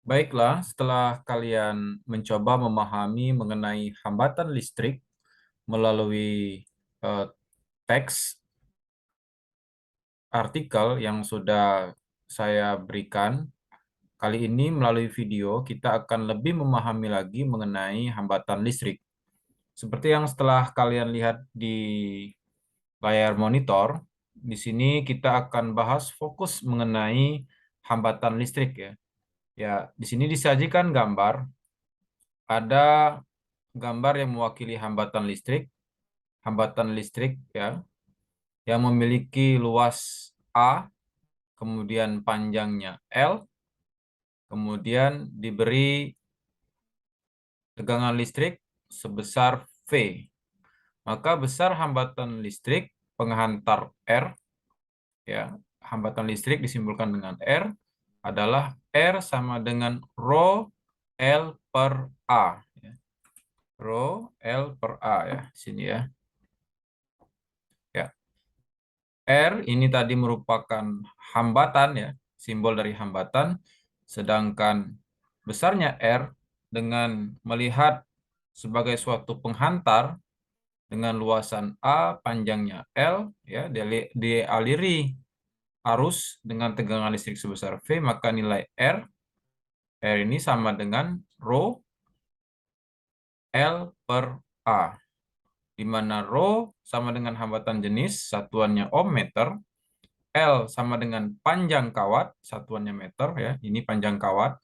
Baiklah, setelah kalian mencoba memahami mengenai hambatan listrik melalui eh, teks artikel yang sudah saya berikan, kali ini melalui video kita akan lebih memahami lagi mengenai hambatan listrik. Seperti yang setelah kalian lihat di layar monitor, di sini kita akan bahas fokus mengenai hambatan listrik ya. Ya, di sini disajikan gambar, ada gambar yang mewakili hambatan listrik ya, yang memiliki luas A, kemudian panjangnya L, kemudian diberi tegangan listrik sebesar V. Maka besar hambatan listrik penghantar R ya, hambatan listrik disimbolkan dengan R adalah R sama dengan rho L per A. Ya. Rho L per A ya, sini ya. Ya. R ini tadi merupakan hambatan ya, simbol dari hambatan, sedangkan besarnya R dengan melihat sebagai suatu penghantar dengan luasan A, panjangnya L, ya, dialiri arus dengan tegangan listrik sebesar V, maka nilai R ini sama dengan rho L per A, di mana rho sama dengan hambatan jenis, satuannya ohm meter, L sama dengan panjang kawat, satuannya meter ya. Ini panjang kawat.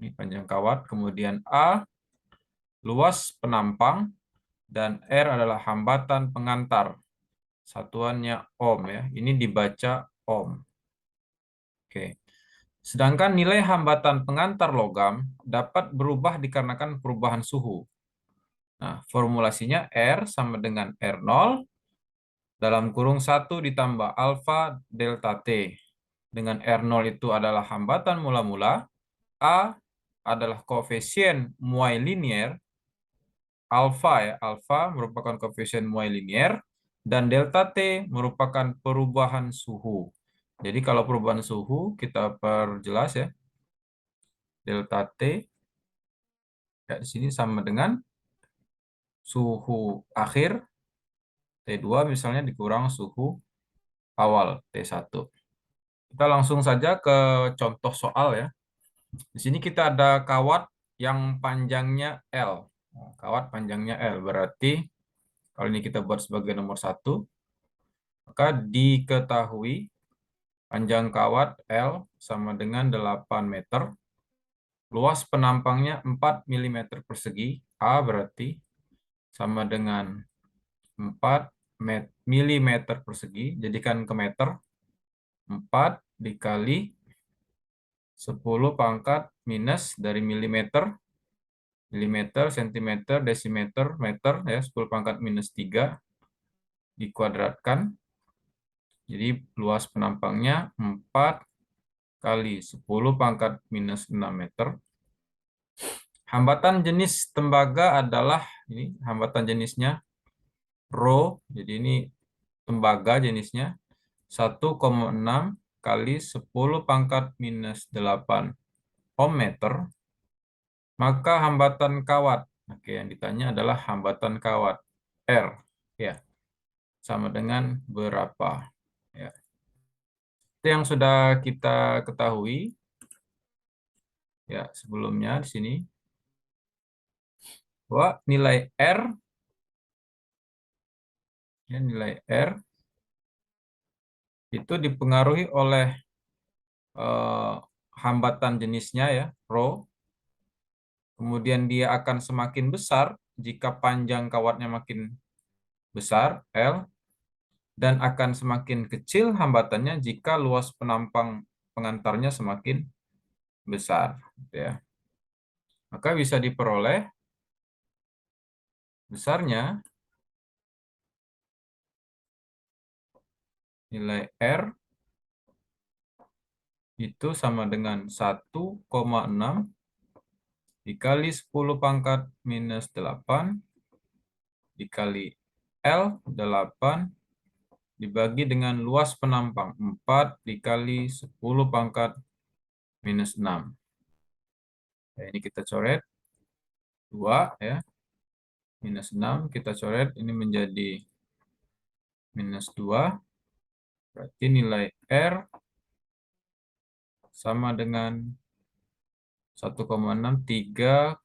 Ini panjang kawat. Kemudian A luas penampang dan R adalah hambatan pengantar. Satuannya ohm ya. Ini dibaca ohm. Oke. Sedangkan nilai hambatan pengantar logam dapat berubah dikarenakan perubahan suhu. Nah, formulasinya R sama dengan R0 dalam kurung 1 ditambah alfa delta T. Dengan R0 itu adalah hambatan mula-mula, A adalah koefisien muai linier, alfa ya, alfa merupakan koefisien muai linier, dan delta T merupakan perubahan suhu. Jadi kalau perubahan suhu kita perjelas ya, delta T ya, di sini sama dengan suhu akhir T2 misalnya dikurang suhu awal T1. Kita langsung saja ke contoh soal ya. Di sini kita ada kawat yang panjangnya L. Nah, kawat panjangnya L berarti kalau ini kita buat sebagai nomor 1, maka diketahui panjang kawat L sama dengan 8 meter. Luas penampangnya 4 mm persegi. A berarti sama dengan 4 mm persegi. Jadikan ke meter. 4 dikali 10 pangkat minus dari milimeter. Milimeter, sentimeter, desimeter, meter. Ya, 10 pangkat minus 3 dikuadratkan. Jadi luas penampangnya 4 kali 10 pangkat minus 6 meter. Hambatan jenis tembaga adalah, ini hambatan jenisnya rho, jadi ini tembaga jenisnya 1,6 kali 10 pangkat minus 8 ohm meter. Maka hambatan kawat, oke, yang ditanya adalah hambatan kawat R, ya, sama dengan berapa? Ya. Itu yang sudah kita ketahui ya sebelumnya di sini, bahwa nilai R, ya, nilai R itu dipengaruhi oleh eh, hambatan jenisnya ya, rho. Kemudian dia akan semakin besar jika panjang kawatnya makin besar, L, dan akan semakin kecil hambatannya jika luas penampang pengantarnya semakin besar, gitu ya. Maka bisa diperoleh besarnya nilai R itu sama dengan 1,6 dikali 10 pangkat minus 8 dikali L 8 dibagi dengan luas penampang 4 dikali 10 pangkat minus 6. Ya, ini kita coret 2 ya. Minus 6 kita coret ini menjadi minus 2. Berarti nilai R sama dengan 1,6 3,2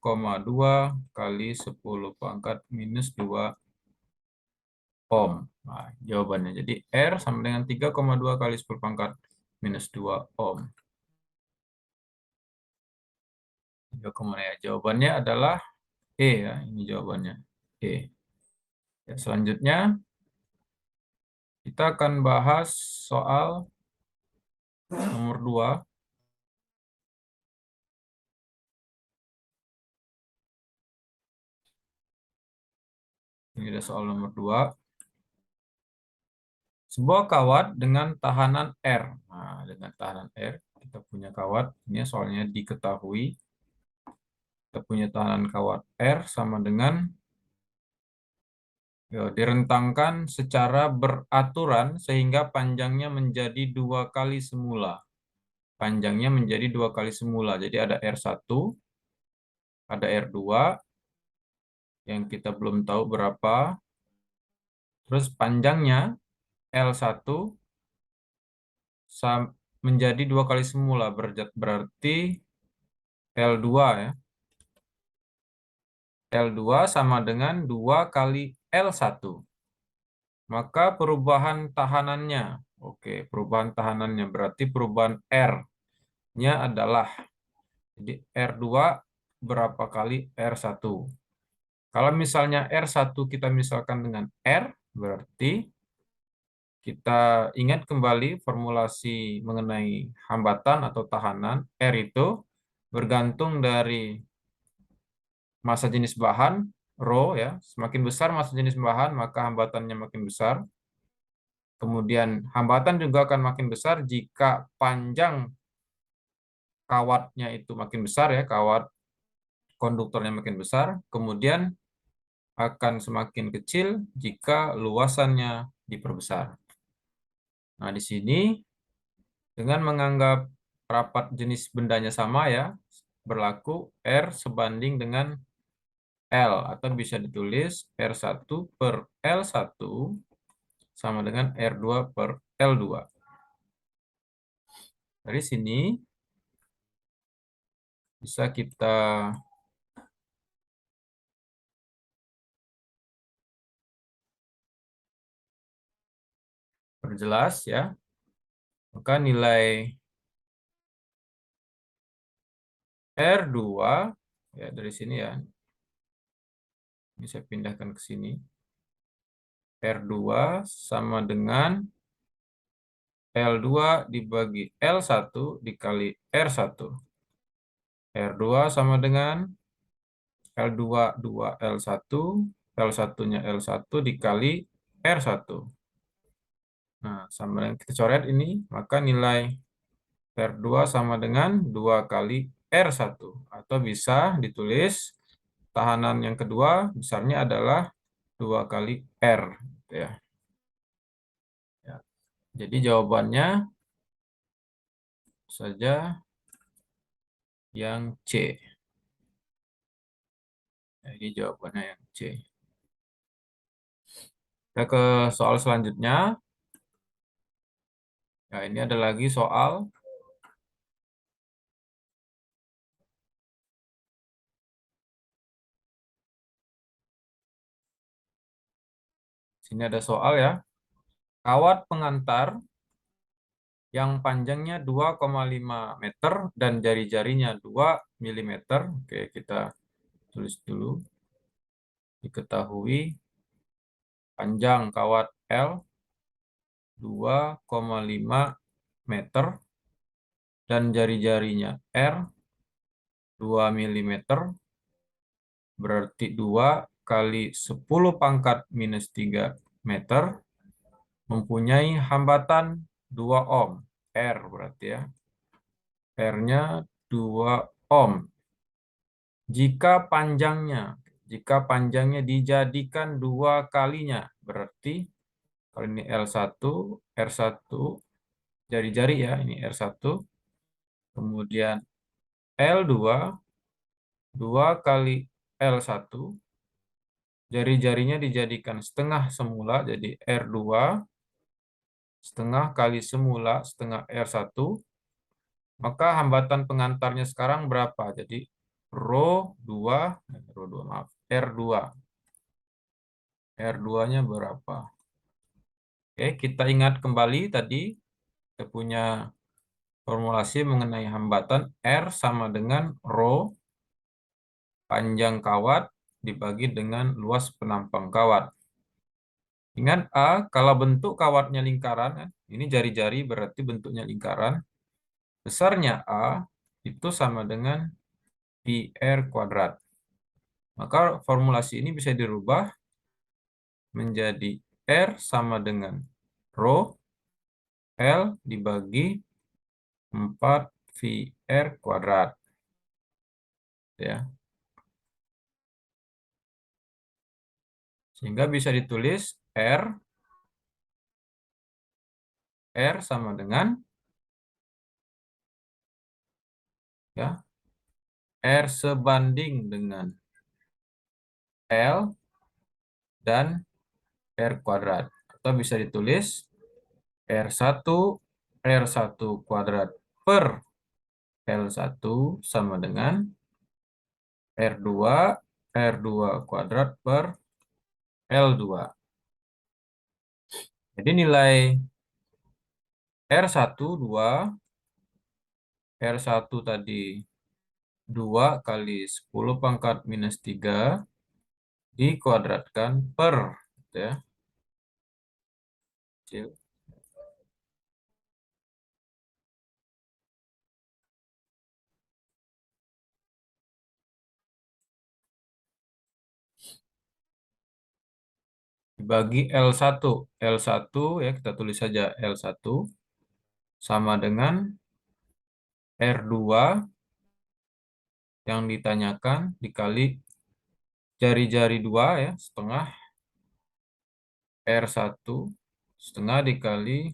kali 10 pangkat minus 2 ohm. Nah, jawabannya. Jadi R sama dengan 3,2 kali 10 pangkat minus 2 ohm. 3, ya. Jawabannya adalah E ya. Ini jawabannya. E. Ya, selanjutnya kita akan bahas soal nomor 2. Ini ada soal nomor 2. Sebuah kawat dengan tahanan R. Nah, dengan tahanan R, kita punya kawat. Ini soalnya diketahui. Kita punya tahanan kawat R sama dengan direntangkan secara beraturan sehingga panjangnya menjadi 2 kali semula. Panjangnya menjadi 2 kali semula. Jadi ada R1, ada R2 yang kita belum tahu berapa. Terus panjangnya L1 menjadi 2 kali semula. Berarti L2 ya. L2 sama dengan 2 kali L1. Maka perubahan tahanannya. Oke, perubahan tahanannya berarti perubahan R-nya adalah jadi R2 berapa kali R1. Kalau misalnya R1 kita misalkan dengan R, berarti kita ingat kembali formulasi mengenai hambatan atau tahanan. R itu bergantung dari massa jenis bahan, rho ya. Semakin besar massa jenis bahan, maka hambatannya makin besar. Kemudian hambatan juga akan makin besar jika panjang kawatnya itu makin besar ya, kawat konduktornya makin besar. Kemudian akan semakin kecil jika luasannya diperbesar. Nah, di sini dengan menganggap rapat jenis bendanya sama ya, berlaku R sebanding dengan L atau bisa ditulis R1 per L1 sama dengan R2 per L2. Dari sini bisa kita perjelas ya. Maka nilai R2 ya dari sini ya. Ini saya pindahkan ke sini. R2 sama dengan L2 dibagi L1 dikali R1. R2 sama dengan L2 2 L1, L1-nya L1 dikali R1. Nah, sama dengan kita coret ini, maka nilai R2 sama dengan 2 kali R1. Atau bisa ditulis tahanan yang kedua besarnya adalah 2 kali R. Ya. Ya. Jadi jawabannya saja yang C. Jadi jawabannya yang C. Kita ke soal selanjutnya. Ya, ini ada lagi soal sini ada soal ya. Kawat pengantar yang panjangnya 2,5 meter dan jari-jarinya 2 mm. Oke, kita tulis dulu. Diketahui panjang kawat L 2,5 meter dan jari-jarinya R 2 mm. Berarti 2 kali 10 pangkat minus 3 meter mempunyai hambatan 2 ohm. R berarti ya. R-nya 2 ohm. Jika panjangnya dijadikan 2 kalinya, berarti kalau ini L1, R1, jari-jari ya, ini R1, kemudian L2, 2 kali L1, jari-jarinya dijadikan setengah semula, jadi R2, setengah kali semula, setengah R1, maka hambatan pengantarnya sekarang berapa? Jadi rho 2, maaf, R2. R2-nya berapa? Oke, kita ingat kembali tadi kita punya formulasi mengenai hambatan R sama dengan rho panjang kawat dibagi dengan luas penampang kawat. Ingat A, kalau bentuk kawatnya lingkaran, ini jari-jari berarti bentuknya lingkaran, besarnya A itu sama dengan pi R kuadrat. Maka formulasi ini bisa dirubah menjadi R sama dengan rho L dibagi 4 pi R kuadrat. Ya. Sehingga bisa ditulis R sama dengan ya R sebanding dengan L dan R kuadrat. Atau bisa ditulis R1 kuadrat per L1 sama dengan R2 R2 kuadrat per L2. Jadi nilai R1 2, R1 tadi 2 kali 10 pangkat minus 3 dikuadratkan per ya, kecil, dibagi L1. L1 ya kita tulis saja L1 sama dengan R2 yang ditanyakan dikali jari-jari 2 ya, setengah R1 setengah dikali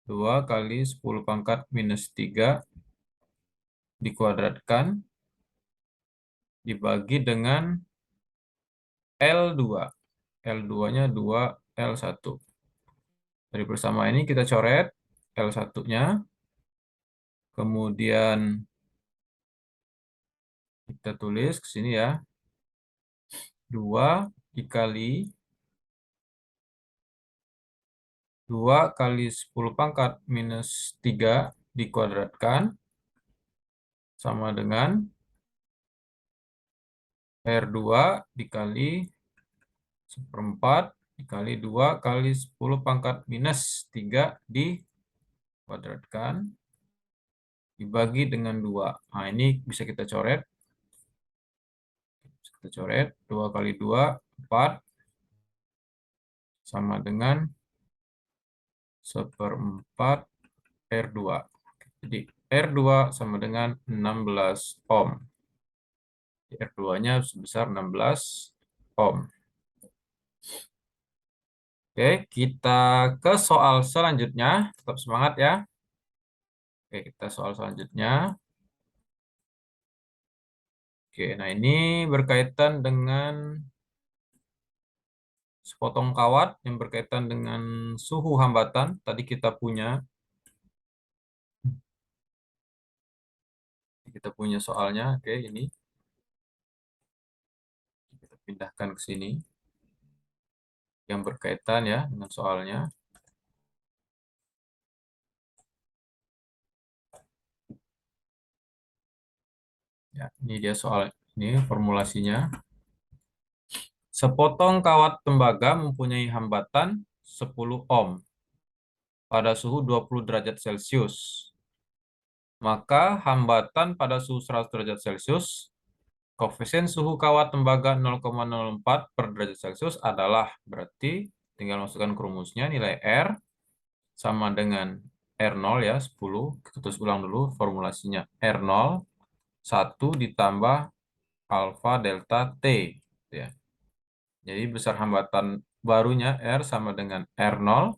2 kali 10 pangkat minus 3 dikuadratkan dibagi dengan L2. L2-nya 2 L1. Dari persamaan ini kita coret L1-nya. Kemudian kita tulis ke sini ya. 2 dikali 2 kali 10 pangkat minus 3 dikuadratkan sama dengan R2 dikali 1/4 dikali 2 kali 10 pangkat minus 3 dikuadratkan dibagi dengan 2. Nah, ini bisa kita coret. Kita coret 2 kali 2, 4 sama dengan 1/4 R2. Jadi R2 sama dengan 16 ohm. R2-nya sebesar 16 ohm. Oke, kita ke soal selanjutnya. Tetap semangat ya. Oke, kita soal selanjutnya. Oke, nah ini berkaitan dengan sepotong kawat yang berkaitan dengan suhu hambatan. Tadi kita punya soalnya. Oke, ini kita pindahkan ke sini yang berkaitan ya dengan soalnya. Ya, ini dia soal ini formulasinya. Sepotong kawat tembaga mempunyai hambatan 10 ohm pada suhu 20 derajat Celcius. Maka hambatan pada suhu 100 derajat Celcius, koefisien suhu kawat tembaga 0,04 per derajat Celcius adalah, berarti tinggal masukkan ke rumusnya, nilai R sama dengan R0 ya, 10. Kita tulis ulang dulu formulasinya. R0, 1 ditambah alfa delta T. Ya. Jadi besar hambatan barunya R sama dengan R0,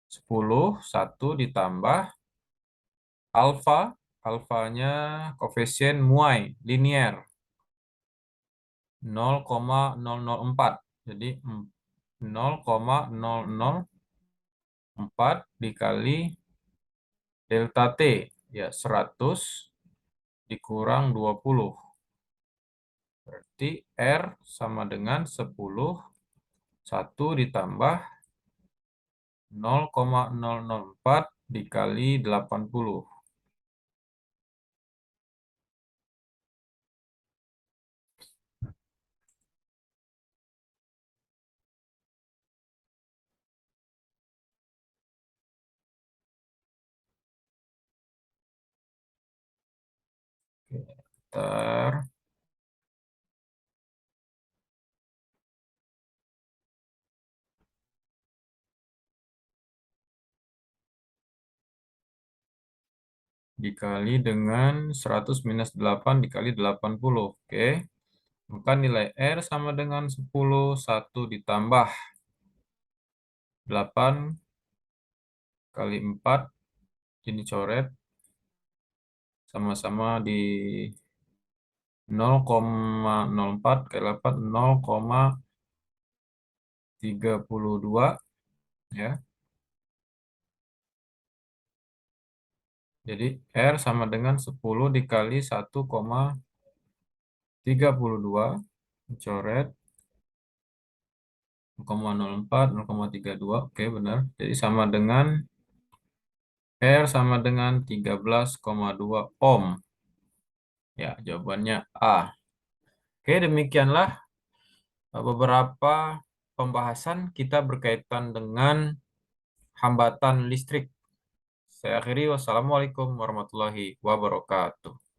10, 1 ditambah alfa, alfanya koefisien muai, linier. 0,004. Jadi 0,004 dikali delta T. Ya, 100 dikurang 20. Berarti R sama dengan 10, 1 ditambah 0,004 dikali 80. Ntar dikali dengan 100 minus 8 dikali 80. Oke. Maka nilai R sama dengan 10, 1 ditambah 8 kali 4, ini coret, sama-sama di 0,04 kali 8, 0,32 ya. Jadi R sama dengan 10 dikali 1,32, coret 0,04, 0,32, oke benar. Jadi sama dengan R sama dengan 13,2 ohm. Ya, jawabannya A. Oke, demikianlah beberapa pembahasan kita berkaitan dengan hambatan listrik. Saya akhiri, wassalamualaikum warahmatullahi wabarakatuh.